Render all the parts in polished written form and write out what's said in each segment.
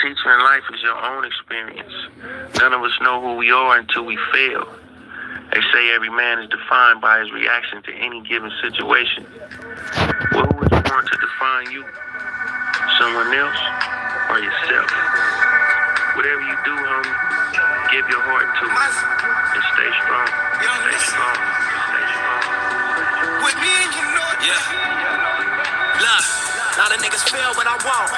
teacher in life is your own experience. None of us know who we are until we fail. They say every man is defined by his reaction to any given situation. Well, who is born to define you? Someone else or yourself? Whatever you do, homie, give your heart to it and stay strong. Stay strong. Stay strong. With me and you know it. Yeah. Look, a lot of niggas fail, but I won't.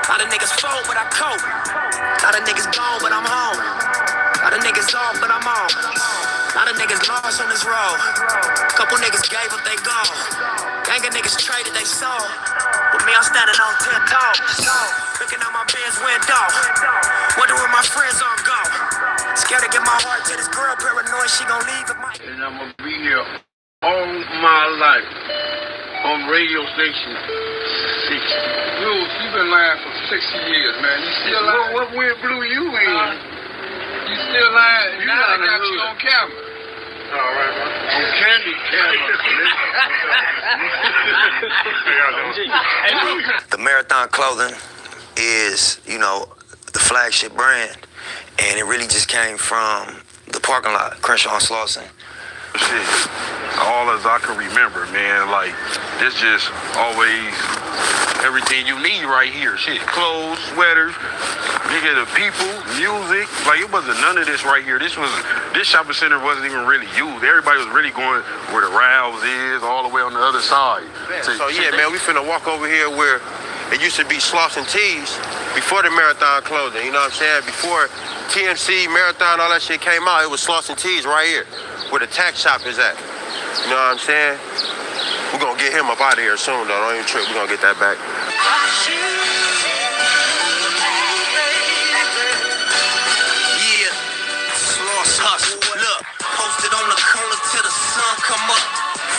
A lot of niggas fold, but I cope. A lot of niggas gone, but I'm home. A lot of niggas off, but I'm on. A lot of niggas lost on this road. Couple niggas gave up, they gone. Gang of niggas traded, they sold. With me, I'm standing on 10 toes. Looking out my Benz window. Wonder where my friends are go. Scared to get my heart to this girl, paranoid she gon' leave it. And I'm gonna be here all my life on radio station 60. Dude, you been lying for 60 years, man. You still lying? What wind blew you in? You still lying? You now got you on camera. All right, man. On candy camera. The Marathon clothing is, the flagship brand, and it really just came from the parking lot, Crenshaw and Slauson. Shit, all as I can remember, man, like, this just always everything you need right here. Shit, clothes, sweaters, nigga, the people, music. Like, it wasn't none of this right here. This shopping center wasn't even really used. Everybody was really going where the Ralphs is, all the way on the other side. So yeah, man, we finna walk over here where it used to be Slauson Tees before the Marathon clothing, you know what I'm saying? Before TMC, Marathon, all that shit came out, it was Slauson Tees right here, where the tax shop is at. You know what I'm saying? We're gonna get him up out of here soon, though. Don't even trip, we're gonna get that back. Yeah, Sloss hustle. Look, posted on the corner till the sun come up.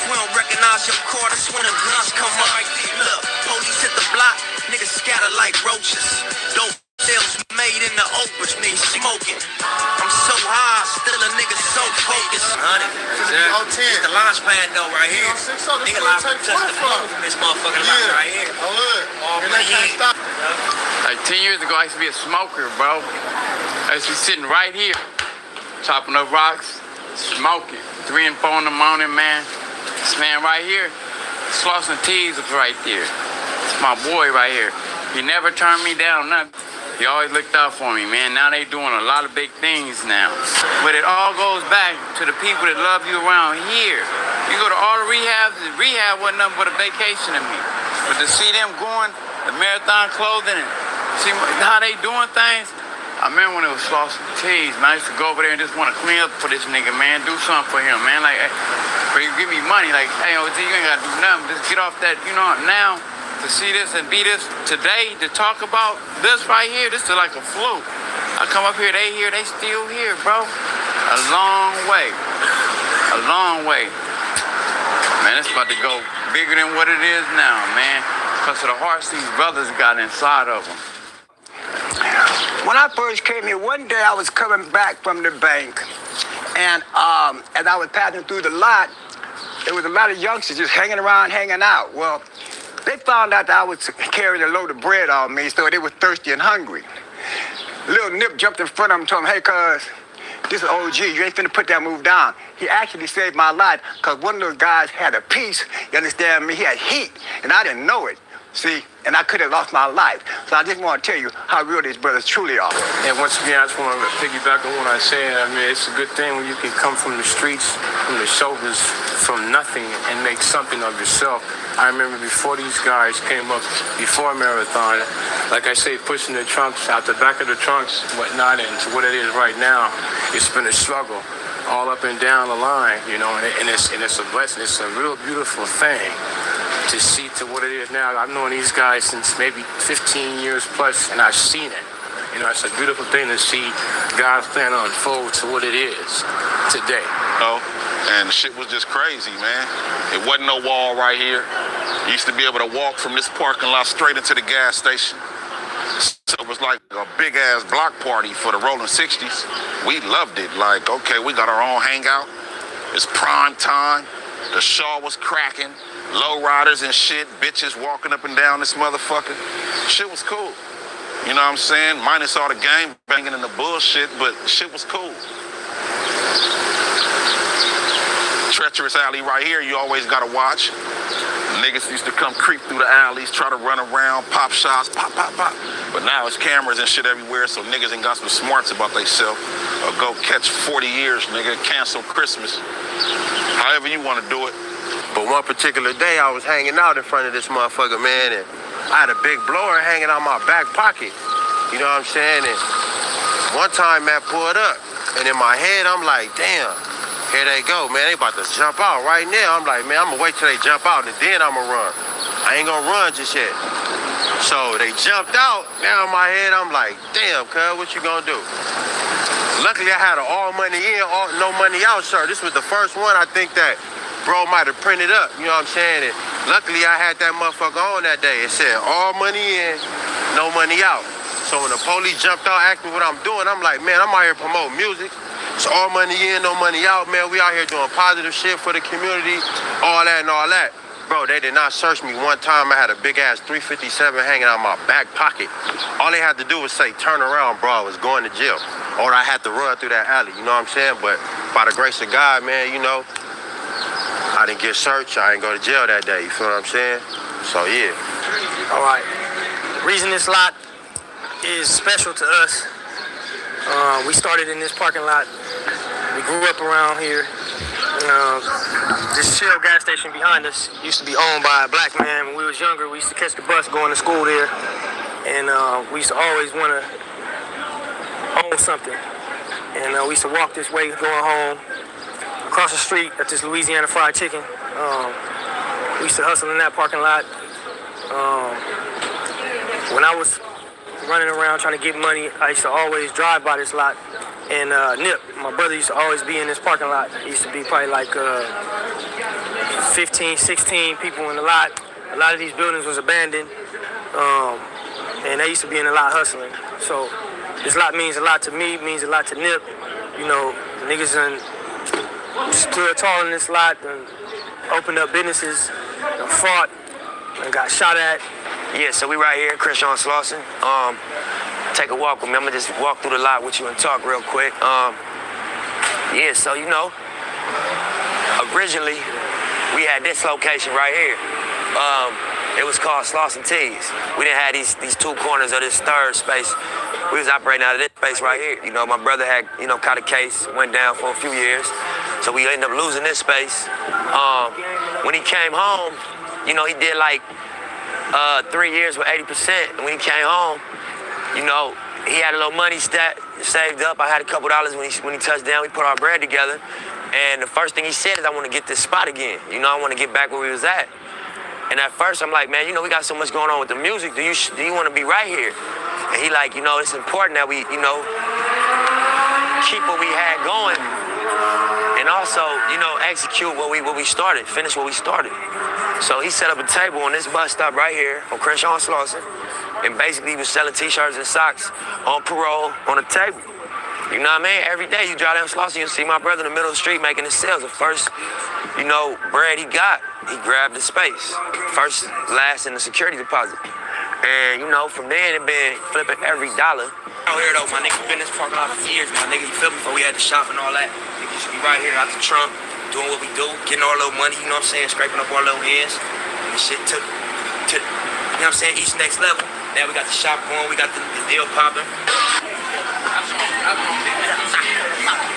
We don't recognize your car, that's when the guns come up. Look, police hit the block, niggas scatter like roaches. Dope sales made in the open, niggas smoking. I'm so high, still a nigga so focused. 100. It's the launch pad though, right here. Nigga live from touch the phone from this motherfucking launch right here. All money here. Like 10 years ago, I used to be a smoker, bro. I used to be sitting right here, chopping up rocks, smoking. 3 and 4 in the morning, man. This man right here, Slauson Tees was right there. It's my boy right here. He never turned me down, nothing. He always looked out for me, man. Now they doing a lot of big things now. But it all goes back to the people that love you around here. You go to all the rehabs, the rehab wasn't nothing but a vacation to me. But to see them going, the Marathon clothing, and see how they doing things, I remember when it was Slauson Tees, man. I used to go over there and just want to clean up for this nigga, man. Do something for him, man. Like, but you give me money, like, hey, OG, you ain't got to do nothing. Just get off that, now. To see this and be this today, to talk about this right here, this is like a fluke. I come up here, they here, they still here, bro. A long way. A long way. Man, it's about to go bigger than what it is now, man. Because of the hearts these brothers got inside of them. When I first came here, one day I was coming back from the bank, and as I was passing through the lot, there was a lot of youngsters just hanging around, hanging out. Well, they found out that I was carrying a load of bread on me, so they were thirsty and hungry. Little Nip jumped in front of him and told him, hey, cuz, this is OG, you ain't finna put that move down. He actually saved my life, because one of those guys had a piece, you understand me? He had heat, and I didn't know it. See, and I could have lost my life. So I just want to tell you how real these brothers truly are. And once again, I just want to piggyback on what I said. I mean, it's a good thing when you can come from the streets, from the shoulders, from nothing, and make something of yourself. I remember before these guys came up, before Marathon, like I say, pushing the trunks out the back of the trunks, whatnot, and to what it is right now, it's been a struggle all up and down the line, and it's a blessing. It's a real beautiful thing to see to what it is now. I've known these guys since maybe 15 years plus, and I've seen it. It's a beautiful thing to see God's plan unfold to what it is today. And shit was just crazy, man. It wasn't no wall right here. You used to be able to walk from this parking lot straight into the gas station. So it was like a big ass block party for the Rolling 60s. We loved it. Like, okay, we got our own hangout. It's prime time. The Shaw was cracking. Low riders and shit, bitches walking up and down this motherfucker. Shit was cool. You know what I'm saying? Minus all the gang banging and the bullshit, but shit was cool. Treacherous alley right here, you always gotta watch. Niggas used to come creep through the alleys, try to run around, pop shots, pop, pop, pop. But now it's cameras and shit everywhere, so niggas ain't got some smarts about theyself. Or go catch 40 years, nigga, cancel Christmas. However you wanna do it. But one particular day, I was hanging out in front of this motherfucker, man, and I had a big blower hanging out my back pocket. You know what I'm saying? And one time, man, pulled up, and in my head, I'm like, damn, here they go, man. They about to jump out right now. I'm like, man, I'm gonna wait till they jump out, and then I'm gonna run. I ain't gonna run just yet. So they jumped out. Now in my head, I'm like, damn, cuz, what you gonna do? Luckily, I had an all money in, no money out shirt. This was the first one I think that bro might have printed up, you know what I'm saying? And luckily, I had that motherfucker on that day. It said all money in, no money out. So when the police jumped out, asked me what I'm doing, I'm like, man, I'm out here promoting music. It's all money in, no money out, man. We out here doing positive shit for the community, all that and all that. Bro, they did not search me one time. I had a big ass 357 hanging out my back pocket. All they had to do was say, turn around, bro. I was going to jail. Or I had to run through that alley, you know what I'm saying? But by the grace of God, man, you know, I didn't get searched. I didn't go to jail that day, you feel what I'm saying? So, yeah. All right. The reason this lot is special to us, we started in this parking lot. We grew up around here. This Shell gas station behind us used to be owned by a black man. When we was younger, we used to catch the bus going to school there. And we used to always want to own something. And we used to walk this way going home. Across the street at this Louisiana Fried Chicken. We used to hustle in that parking lot. When I was running around trying to get money, I used to always drive by this lot. And Nip, my brother, used to always be in this parking lot. It used to be probably like 15, 16 people in the lot. A lot of these buildings was abandoned. And they used to be in the lot hustling. So this lot means a lot to me, means a lot to Nip. You know, niggas stood tall in this lot and opened up businesses and fought and got shot at. Yeah, so we right here, Crenshaw and Slauson. Take a walk with me. I'm gonna just walk through the lot with you and talk real quick. Yeah, so you know, originally we had this location right here. It was called Slauson Tees. We didn't have these two corners of this third space. We was operating out of this space right here. You know, my brother had, you know, caught a case, went down for a few years. So we ended up losing this space. When he came home, you know, he did like 3 years with 80%. And when he came home, you know, he had a little money saved up. I had a couple dollars when he touched down. We put our bread together. And the first thing he said is, I want to get this spot again. You know, I want to get back where we was at. And at first, I'm like, man, you know, we got so much going on with the music. Do you want to be right here? And he like, you know, it's important that we, you know, keep what we had going. And also, you know, execute what we started, finish what we started. So he set up a table on this bus stop right here on Crenshaw and Slauson. And basically he was selling t-shirts and socks on parole on a table. You know what I mean? Every day you drive down Slauson, you'll see my brother in the middle of the street making his sales. The first, you know, bread he got, he grabbed the space. First, last in the security deposit. And, you know, from then it been flipping every dollar. Out here though, my niggas been in this parking lot for years. My niggas, you feel me? Before we had the shop and all that, niggas used to be right here out the trunk, doing what we do, getting our little money, you know what I'm saying? Scraping up our little hands. And the shit took, you know what I'm saying? Each next level. Now we got the shop going, we got the deal popping.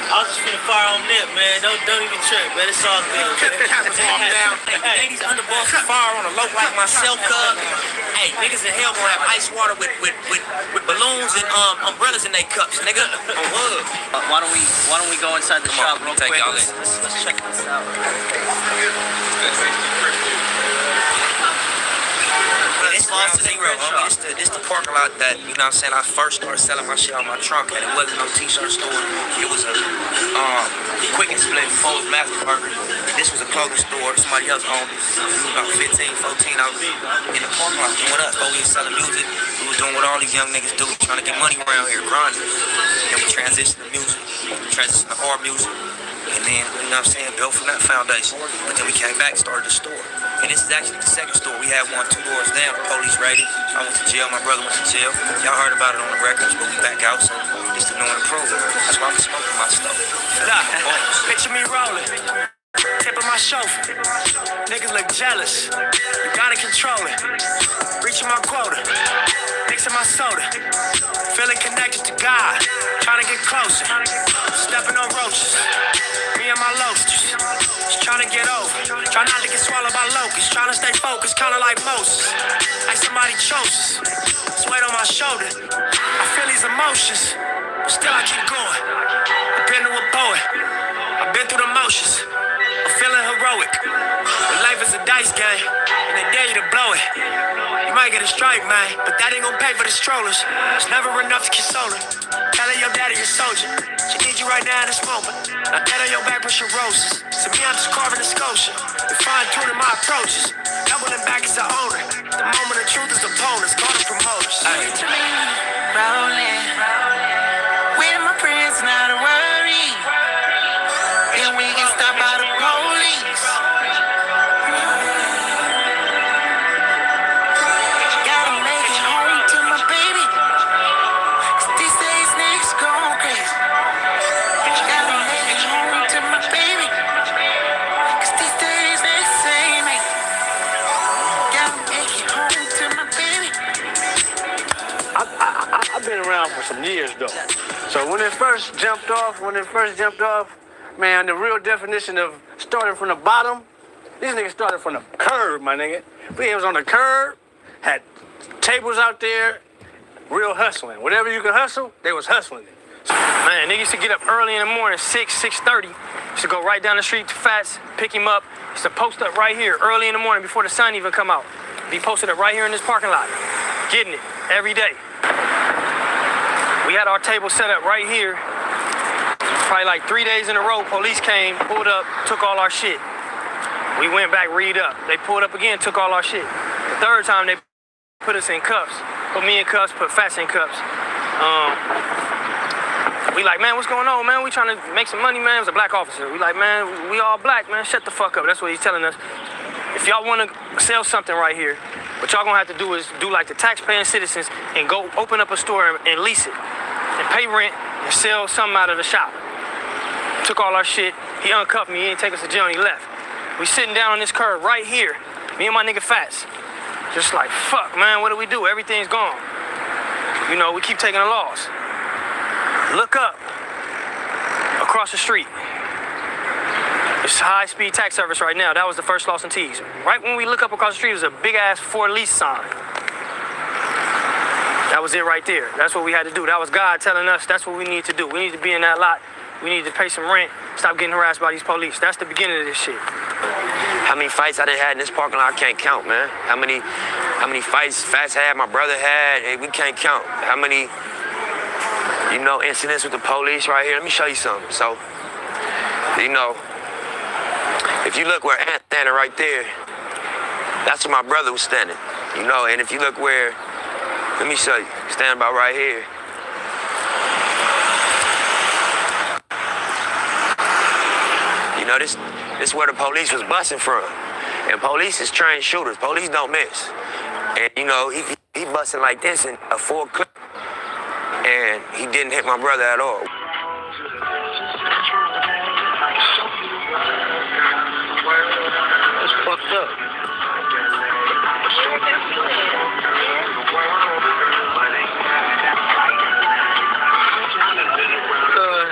I was just finna fire on Nip, man. Don't even trip, man. It's all good. Hey, these underballs fire on a low like myself, cuz. Hey, niggas in hell gonna have ice water with balloons and umbrellas in their cups, nigga. On wood. Why don't we go inside the shop real quick? Let's check this out. It's the parking lot that, you know what I'm saying, I first started selling my shit out my trunk, and it wasn't no t-shirt store. It was a quick and split before it was Master Burger. This was a clothing store, somebody else owned it. We was about 15, 14 out in the parking lot doing us. Before we was selling music, we was doing what all these young niggas do, trying to get money around here, grinding. Then we transitioned to music, transitioned to hard music, and then, you know what I'm saying, built from that foundation. But then we came back, started the store. And this is actually the second store. We had one 2 doors down. The police raided. I went to jail. My brother went to jail. Y'all heard about it on the records, but we back out, so it's the new and improved. That's why I'm smoking my stuff. Picture me rolling. Tip of my chauffeur. Niggas look jealous. You gotta control it. Reaching my quota. Mixing my soda. Feeling connected to God. Trying to get closer. Stepping on roaches. Me and my loasters. Just trying to get over. Try not to get swallowed by locusts. Trying to stay focused, kinda like Moses. Like somebody chose us. It's weight on my shoulder. I feel these emotions. But still I keep going. I've been to a poet. I've been through the motions. I'm feeling heroic. But life is a dice game, and they dare you to blow it. You might get a strike, man, but that ain't gonna pay for the strollers. It's never enough to console her. Tell her your daddy a soldier. She needs you right now in this moment. Now dead on your back, push your roses. To me, I'm just carving a sculpture. And fine-tuning my approaches. Doubling back as an owner. The moment of truth is opponents, call them promoters. Picture me rolling with my friends, not a worry. And we can stop by the police. Gotta make it home to my baby. 'Cause these days niggas going crazy. Gotta make it home to my baby. 'Cause these days niggas ain't me. Gotta make it home to my baby. I've been around for some years though. So when it first jumped off, man, the real definition of starting from the bottom, these niggas started from the curb, my nigga. We was on the curb, had tables out there, real hustling. Whatever you could hustle, they was hustling it. So, man, niggas used to get up early in the morning, 6:30. Used to go right down the street to Fats, pick him up. Used to post up right here early in the morning before the sun even come out. Be posted up right here in this parking lot, getting it every day. We had our table set up right here. Probably like 3 days in a row, police came, pulled up, took all our shit. We went back, read up. They pulled up again, took all our shit. The third time they put us in cuffs. Put me in cuffs, put Fats in cuffs. We like, man, what's going on, man? We trying to make some money, man. It was a black officer. We like, man, we all black, man. Shut the fuck up. That's what he's telling us. If y'all want to sell something right here, what y'all gonna have to do is do like the taxpaying citizens and go open up a store and lease it and pay rent and sell something out of the shop. Took all our shit. He uncuffed me. He didn't take us to jail and he left. We sitting down on this curb right here. Me and my nigga Fats. Just like, fuck, man, what do we do? Everything's gone. You know, we keep taking a loss. Look up. Across the street. It's high-speed tax service right now. That was the first Lost and T's. Right when we look up across the street, there's a big-ass for lease sign. That was it right there. That's what we had to do. That was God telling us that's what we need to do. We need to be in that lot. We need to pay some rent. Stop getting harassed by these police. That's the beginning of this shit. How many fights I done had in this parking lot, I can't count, man. How many fights Fats had, my brother had, we can't count. How many, you know, incidents with the police right here. Let me show you something. So, you know, if you look where Ant's standing right there, that's where my brother was standing. You know, and if you look where, let me show you, stand about right here. You know, this is where the police was busting from. And police is trained shooters. Police don't miss. And, you know, he busting like this in a full clip. And he didn't hit my brother at all. That's fucked up.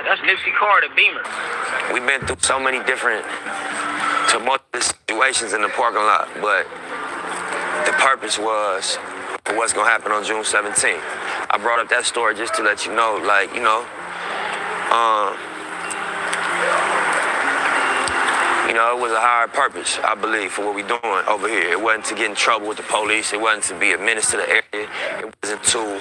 That's Nipsey car, the Beamer. We've been through so many different tumultuous situations in the parking lot, but the purpose was for what's gonna happen on June 17th. I brought up that story just to let you know, like, you know, it was a higher purpose, I believe, for what we're doing over here. It wasn't to get in trouble with the police. It wasn't to be a menace to the area. It wasn't to,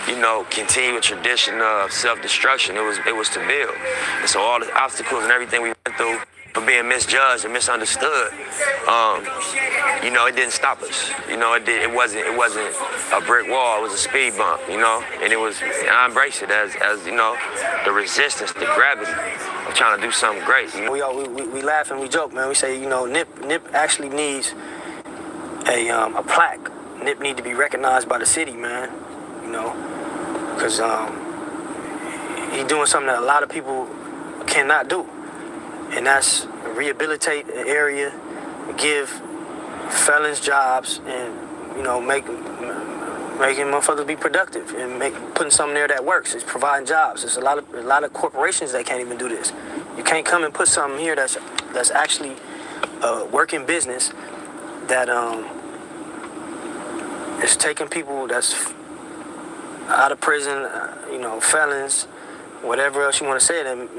you know, continue a tradition of self-destruction. It was to build. And so all the obstacles and everything we went through for being misjudged and misunderstood, you know, it didn't stop us. You know, it wasn't a brick wall. It was a speed bump. You know, and I embrace it as you know, the resistance, the gravity of trying to do something great. You know? We laugh and we joke, man. We say, you know, Nip actually needs a plaque. Nip need to be recognized by the city, man. You know, because he's doing something that a lot of people cannot do, and that's rehabilitate an area, give felons jobs, and you know, making motherfuckers be productive and putting something there that works. It's providing jobs. There's a lot of corporations that can't even do this. You can't come and put something here that's actually a working business that is taking people that's out of prison, you know, felons, whatever else you want to say, and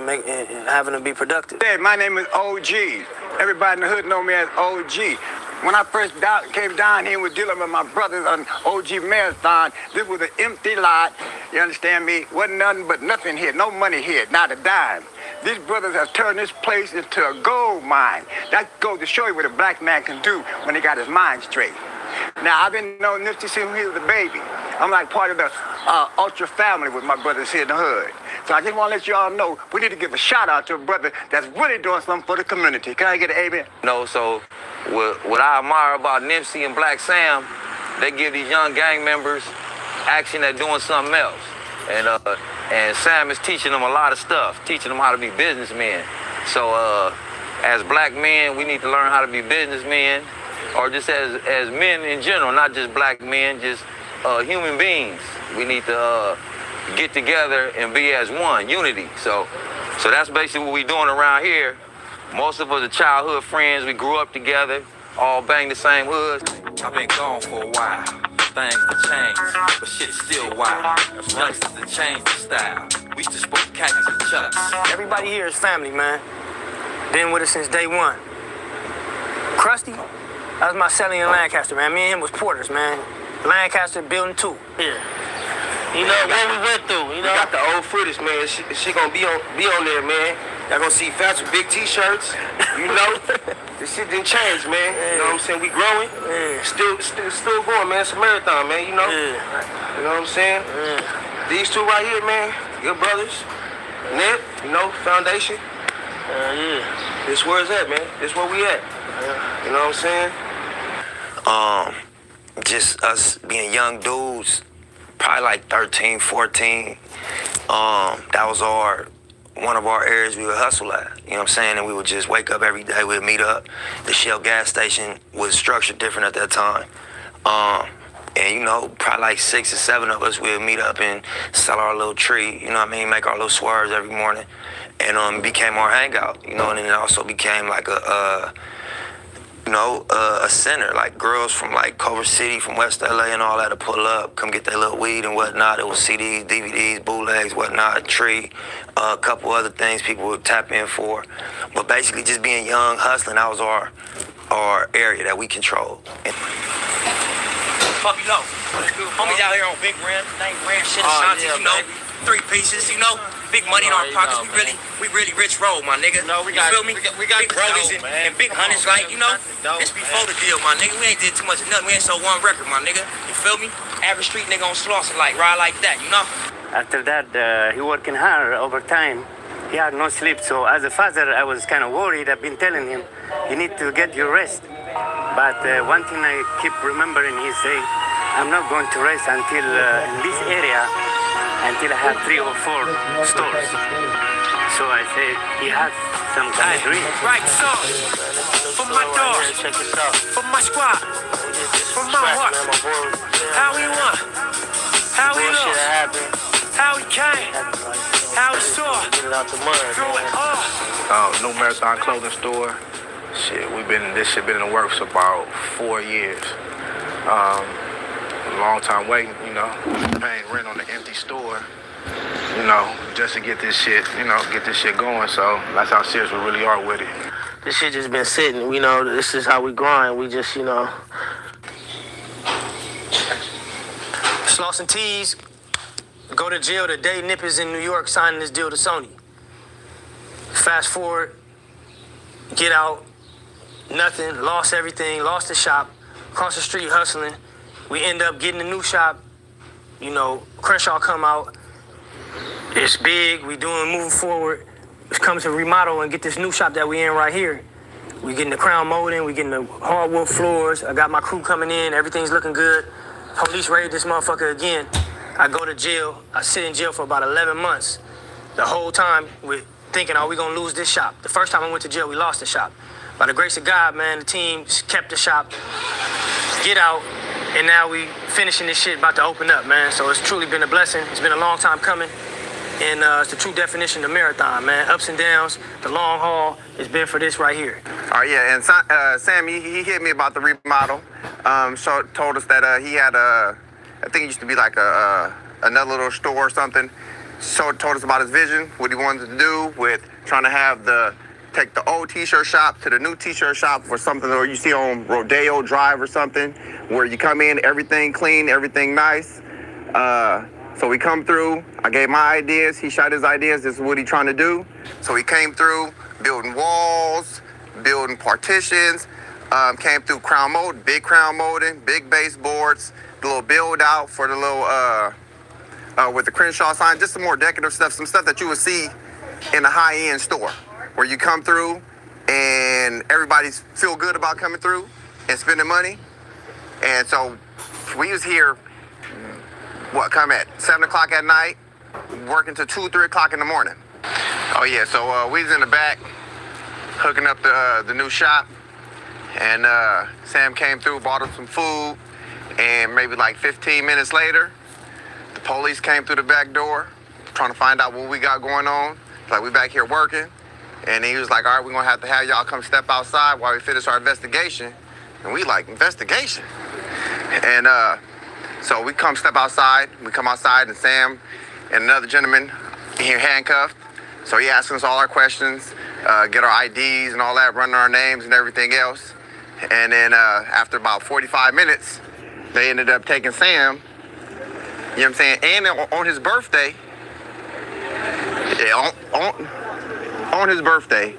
having them be productive. Hey, my name is OG. Everybody in the hood know me as OG. When I first came down here and was dealing with my brothers on OG Marathon, this was an empty lot. You understand me? Wasn't nothing here, no money here, not a dime. These brothers have turned this place into a gold mine. That goes to show you what a black man can do when he got his mind straight. Now, I've been knowing Nipsey since he was a baby. I'm like part of the ultra family with my brothers here in the hood. So I just want to let you all know, we need to give a shout out to a brother that's really doing something for the community. Can I get an amen? No, so what I admire about Nipsey and Black Sam, they give these young gang members action at doing something else. And Sam is teaching them a lot of stuff, teaching them how to be businessmen. So as black men, we need to learn how to be businessmen, or just as men in general, not just black men, just human beings. We need to get together and be as one, unity. So that's basically what we're doing around here. Most of us are childhood friends. We grew up together, all bang the same hoods. I've been gone for a while. Things to change, but shit's still wild. Youngsters to change the style. We used to sport khakis and chucks. Everybody here is family, man. Been with us since day one. Krusty, that was my celly in Lancaster, man. Me and him was porters, man. Lancaster building 2. Yeah. You know what we went through, you know? We got the old footage, man. She gonna be on there, man. Y'all gonna see Fats with big t-shirts. You know? This shit didn't change, man. You know what I'm saying? We growing. Still going, man. It's a marathon, man, you know? You know what I'm saying? These two right here, man, good brothers. Nip, you know, foundation. This where it's at, man. This where we at. You know what I'm saying? Just us being young dudes, probably like 13, 14. That was one of our areas we would hustle at. You know what I'm saying? And we would just wake up every day, we'd meet up. The Shell gas station was structured different at that time. And you know, probably like 6 or 7 of us would meet up and sell our little treat, you know what I mean? Make our little swerves every morning. And it became our hangout, you know, and then it also became like a center, like girls from like Culver City, from West LA and all that to pull up, come get their little weed and whatnot. It was CDs, DVDs, bootlegs, whatnot, tree, a couple other things people would tap in for. But basically just being young, hustling, that was our area that we controlled. Puppy low. Homies out here on big rims, name brand shit, Ashanti, you know, 3 pieces, you know. Big money in our pockets, we really rich roll, my nigga. No, you feel me? We got big rollies and big hundreds, like, you know. This before the deal, my nigga. We ain't did too much of nothing. We ain't sold 1 record, my nigga. You feel me? Average street nigga on Slauson, like, ride like that, you know? After that, he working hard overtime. He had no sleep, so as a father, I was kind of worried. I've been telling him, you need to get your rest. But one thing I keep remembering, he say, I'm not going to rest until in this area, until I have 3 or 4 stores. So I say, he has some kind of dream. Right song for my dogs, for my squad, for my heart. How we want, how we lost, how we came, how we saw, through it all. New Marathon clothing store. Shit, this shit been in the works about 4 years. Long time waiting, you know, paying rent on the empty store, you know, just to get this shit, going. So that's how serious we really are with it. This shit just been sitting, you know, this is how we grind. We just, you know. Slauson T's go to jail the day Nip is in New York signing this deal to Sony. Fast forward, get out, nothing, lost everything, lost the shop, across the street hustling. We end up getting a new shop, you know, Crenshaw come out. It's big, we moving forward. It's coming to remodel and get this new shop that we in right here. We getting the crown molding, we getting the hardwood floors. I got my crew coming in, everything's looking good. Police raid this motherfucker again. I go to jail. I sit in jail for about 11 months. The whole time we're thinking, are we gonna lose this shop? The first time I went to jail, we lost the shop. By the grace of God, man, the team kept the shop, get out, and now we finishing this shit, about to open up, man. So it's truly been a blessing. It's been a long time coming. And it's the true definition of marathon, man. Ups and downs, the long haul, it's been for this right here. Oh, yeah, and Sam, he hit me about the remodel. Told us that he had I think it used to be like another little store or something. So told us about his vision, what he wanted to do with trying to take the old t-shirt shop to the new t-shirt shop for something that you see on Rodeo Drive or something, where you come in, everything clean, everything nice. So we come through, I gave my ideas, he shot his ideas, this is what he's trying to do. So he came through building walls, building partitions, came through crown mold, big crown molding, big baseboards, the little build out for the little, with the Crenshaw sign, just some more decorative stuff, some stuff that you would see in a high-end store, where you come through and everybody feel good about coming through and spending money. And so we was here, come at 7 o'clock at night, working till 2, 3 o'clock in the morning. Oh yeah, so we was in the back, hooking up the new shop, and Sam came through, bought us some food, and maybe like 15 minutes later, the police came through the back door, trying to find out what we got going on. Like, we back here working, and he was like, all right, we're gonna have to have y'all come step outside while we finish our investigation. And we like, investigation? And so we come step outside, we come outside, and Sam and another gentleman here handcuffed. So he asking us all our questions, get our IDs and all that, running our names and everything else. And then after about 45 minutes, they ended up taking Sam, you know what I'm saying? And on his birthday, on his birthday,